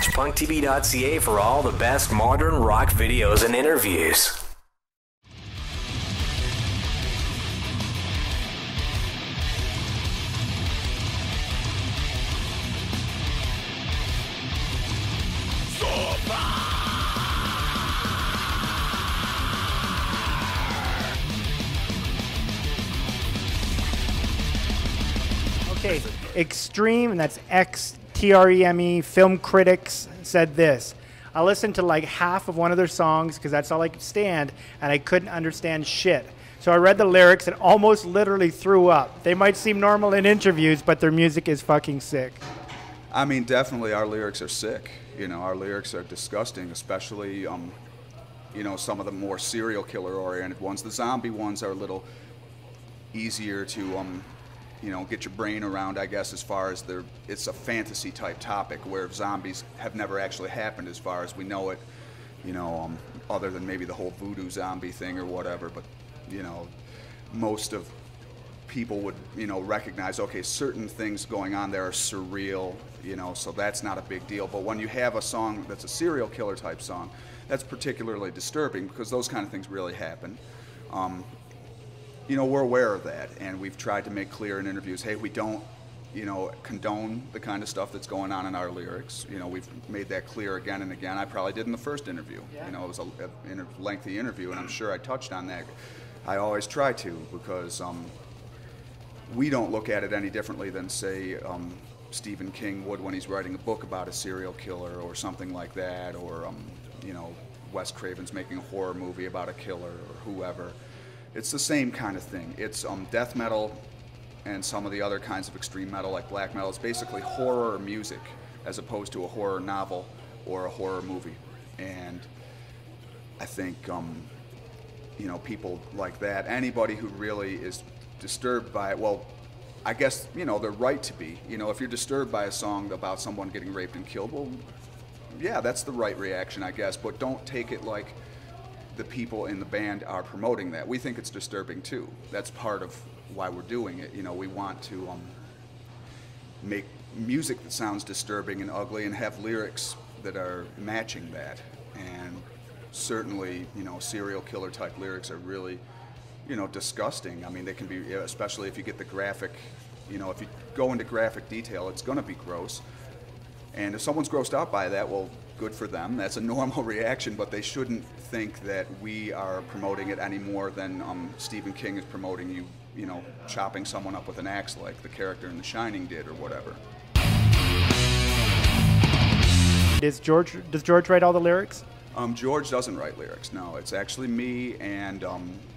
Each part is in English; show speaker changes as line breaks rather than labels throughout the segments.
Watch PunkTV.ca for all the best modern rock videos and interviews.
Okay, Extreme, and that's Xtreme, Film Critics, said this. I listened to like half of one of their songs because that's all I could stand, and I couldn't understand shit. So I read the lyrics and almost literally threw up. They might seem normal in interviews, but their music is fucking sick.
I mean, definitely our lyrics are sick. You know, our lyrics are disgusting, especially, you know, some of the more serial killer-oriented ones. The zombie ones are a little easier to, you know, get your brain around, I guess, as far as it's a fantasy type topic where zombies have never actually happened as far as we know it, you know, other than maybe the whole voodoo zombie thing or whatever. But, you know, most of people would, you know, recognize, okay, certain things going on there are surreal, you know, so that's not a big deal. But when you have a song that's a serial killer type song, that's particularly disturbing because those kind of things really happen. You know, we're aware of that, and we've tried to make clear in interviews, hey, we don't, you know, condone the kind of stuff that's going on in our lyrics. You know, we've made that clear again and again. I probably did in the first interview. Yeah. You know, it was a lengthy interview, and I'm sure I touched on that. I always try to, because we don't look at it any differently than, say, Stephen King would when he's writing a book about a serial killer or something like that, or, you know, Wes Craven's making a horror movie about a killer or whoever. It's the same kind of thing. It's death metal and some of the other kinds of extreme metal like black metal. It's basically horror music as opposed to a horror novel or a horror movie. And I think, you know, people like that, anybody who really is disturbed by it, well, I guess, you know, they're right to be. You know, if you're disturbed by a song about someone getting raped and killed, well, yeah, that's the right reaction, I guess, but don't take it like the people in the band are promoting that. We think it's disturbing too. That's part of why we're doing it. You know, we want to make music that sounds disturbing and ugly and have lyrics that are matching that. And certainly, you know, serial killer type lyrics are really, you know, disgusting. I mean, they can be, especially if you get the graphic, you know, if you go into graphic detail, it's going to be gross. And if someone's grossed out by that, well, good for them. That's a normal reaction, but they shouldn't think that we are promoting it any more than Stephen King is promoting you know, chopping someone up with an axe like the character in The Shining did or whatever.
Does George write all the lyrics?
George doesn't write lyrics, no. It's actually me and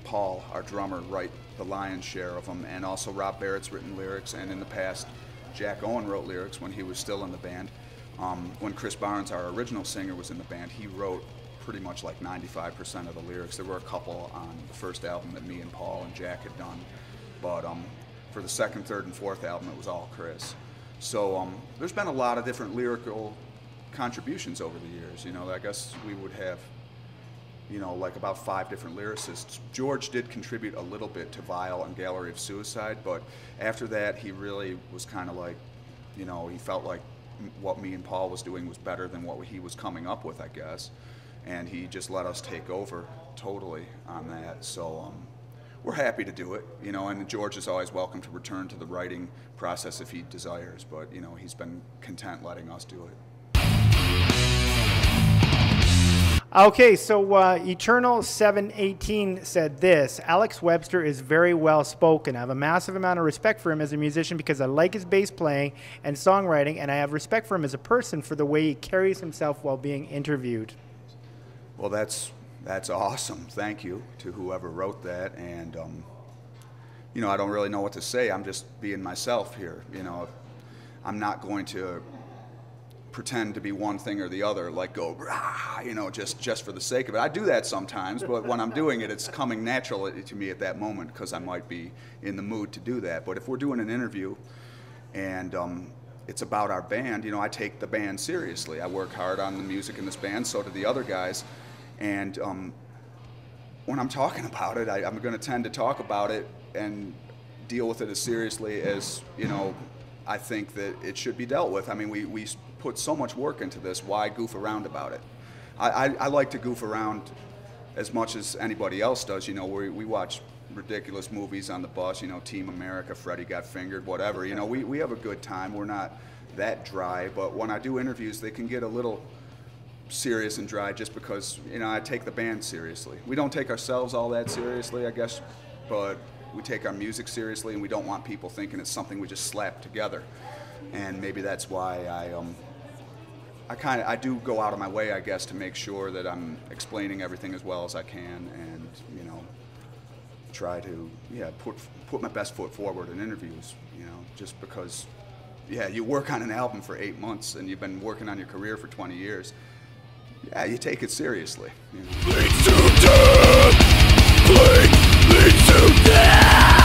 Paul, our drummer, write the lion's share of them, and also Rob Barrett's written lyrics, and in the past, Jack Owen wrote lyrics when he was still in the band. When Chris Barnes, our original singer, was in the band, he wrote pretty much like 95% of the lyrics. There were a couple on the first album that me and Paul and Jack had done, but for the second, third, and fourth album, it was all Chris. So there's been a lot of different lyrical contributions over the years. You know, I guess we would have, you know, like about 5 different lyricists. George did contribute a little bit to Vile and Gallery of Suicide, but after that, he really was kind of like, you know, he felt like what me and Paul was doing was better than what he was coming up with, I guess. And he just let us take over totally on that. So we're happy to do it, you know, and George is always welcome to return to the writing process if he desires, but, you know, he's been content letting us do it.
Okay, so Eternal718 said this. Alex Webster is very well spoken. I have a massive amount of respect for him as a musician because I like his bass playing and songwriting, and I have respect for him as a person for the way he carries himself while being interviewed.
Well, that's awesome. Thank you to whoever wrote that. And, you know, I don't really know what to say. I'm just being myself here. You know, I'm not going to pretend to be one thing or the other, like go, rah, you know, just for the sake of it. I do that sometimes, but when I'm doing it, it's coming naturally to me at that moment because I might be in the mood to do that. But if we're doing an interview and it's about our band, you know, I take the band seriously. I work hard on the music in this band, so do the other guys. And when I'm talking about it, I'm going to tend to talk about it and deal with it as seriously as, you know, I think that it should be dealt with. I mean, we put so much work into this. Why goof around about it? I like to goof around as much as anybody else does. You know, we watch ridiculous movies on the bus, you know, Team America, Freddie Got Fingered, whatever. You know, we have a good time. We're not that dry, but when I do interviews, they can get a little serious and dry just because, you know, I take the band seriously. We don't take ourselves all that seriously, I guess, but we take our music seriously, and we don't want people thinking it's something we just slapped together. And maybe that's why I do go out of my way, I guess, to make sure that I'm explaining everything as well as I can, and, you know, try to, yeah, put my best foot forward in interviews, you know, just because, yeah, you work on an album for 8 months and you've been working on your career for 20 years. Yeah, you take it seriously. You know? Leads to death. Leads to death.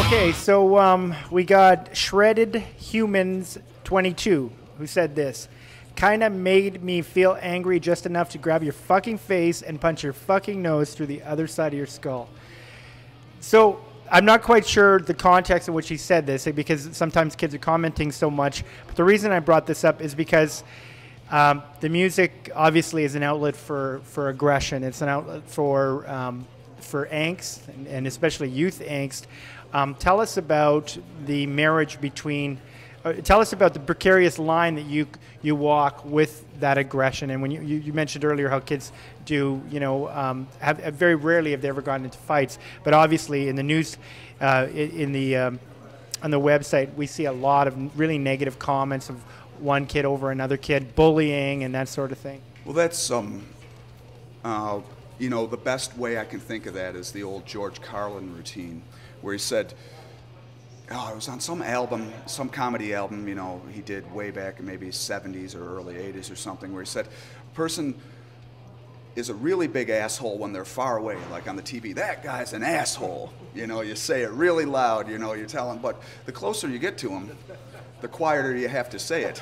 Okay, so we got Shredded Humans 22, who said this. Kinda made me feel angry just enough to grab your fucking face and punch your fucking nose through the other side of your skull. So I'm not quite sure the context in which he said this, because sometimes kids are commenting so much. But the reason I brought this up is because the music obviously is an outlet for aggression. It's an outlet for angst, and especially youth angst. Tell us about the marriage between. Tell us about the precarious line that you walk with that aggression. And when you mentioned earlier how kids do, you know, have very rarely have they ever gotten into fights. But obviously in the news, on the website, we see a lot of really negative comments of one kid over another kid, bullying and that sort of thing.
Well, that's you know, the best way I can think of that is the old George Carlin routine, where he said. Oh, it was on some album, some comedy album, you know, he did way back in maybe 70s or early 80s or something, where he said, a person is a really big asshole when they're far away, like on the TV. That guy's an asshole. You know, you say it really loud, you know, you're telling, but the closer you get to him, the quieter you have to say it.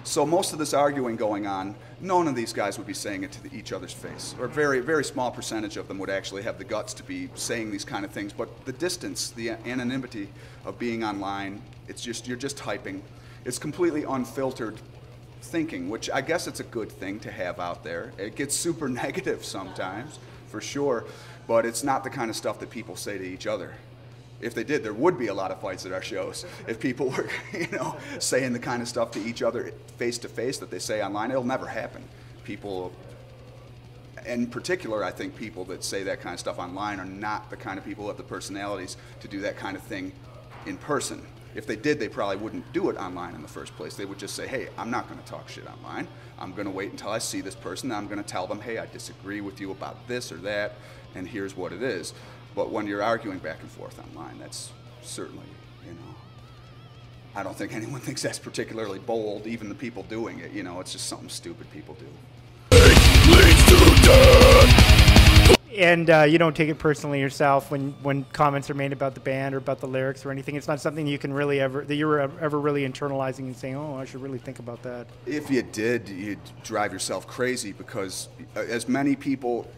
So most of this arguing going on, none of these guys would be saying it to each other's face, or a very, very small percentage of them would actually have the guts to be saying these kind of things. But the distance, the anonymity of being online, it's just, you're just typing. It's completely unfiltered thinking, which I guess it's a good thing to have out there. It gets super negative sometimes, for sure, but it's not the kind of stuff that people say to each other. If they did, there would be a lot of fights at our shows. If people were, you know, saying the kind of stuff to each other face to face that they say online, it'll never happen. People, in particular, I think people that say that kind of stuff online are not the kind of people who have the personalities to do that kind of thing in person. If they did, they probably wouldn't do it online in the first place. They would just say, hey, I'm not going to talk shit online. I'm going to wait until I see this person, and I'm going to tell them, hey, I disagree with you about this or that, and here's what it is. But when you're arguing back and forth online, that's certainly, you know, I don't think anyone thinks that's particularly bold, even the people doing it. You know, it's just something stupid people do.
And you don't take it personally yourself when comments are made about the band or about the lyrics or anything. It's not something you can really that you're ever really internalizing and saying, oh, I should really think about that.
If you did, you'd drive yourself crazy, because as many people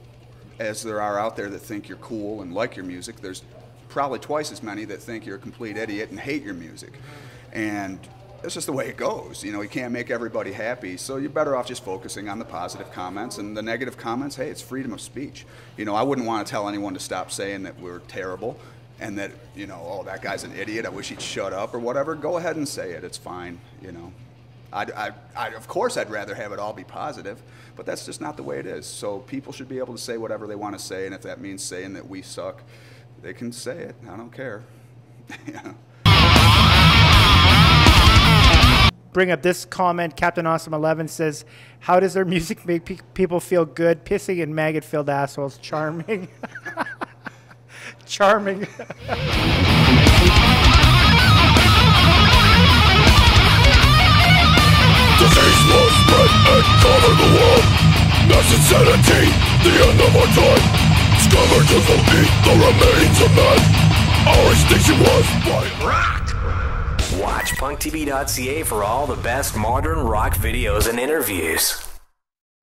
as there are out there that think you're cool and like your music, there's probably twice as many that think you're a complete idiot and hate your music. And that's just the way it goes. You know, you can't make everybody happy, so you're better off just focusing on the positive comments. And the negative comments, hey, it's freedom of speech. You know, I wouldn't want to tell anyone to stop saying that we're terrible and that, you know, oh, that guy's an idiot, I wish he'd shut up or whatever. Go ahead and say it, it's fine, you know. Of course, I'd rather have it all be positive, but that's just not the way it is. So people should be able to say whatever they want to say, and if that means saying that we suck, they can say it. I don't care. Yeah.
Bring up this comment. Captain Awesome 11 says, how does their music make people feel good? Pissing and maggot-filled assholes. Charming. Charming.
Disease will spread and cover the world. Mass insanity, the end of our time. Scavengers will eat the remains of man. Our extinction was by rock.
Watch PunkTV.ca for all the best modern rock videos and interviews.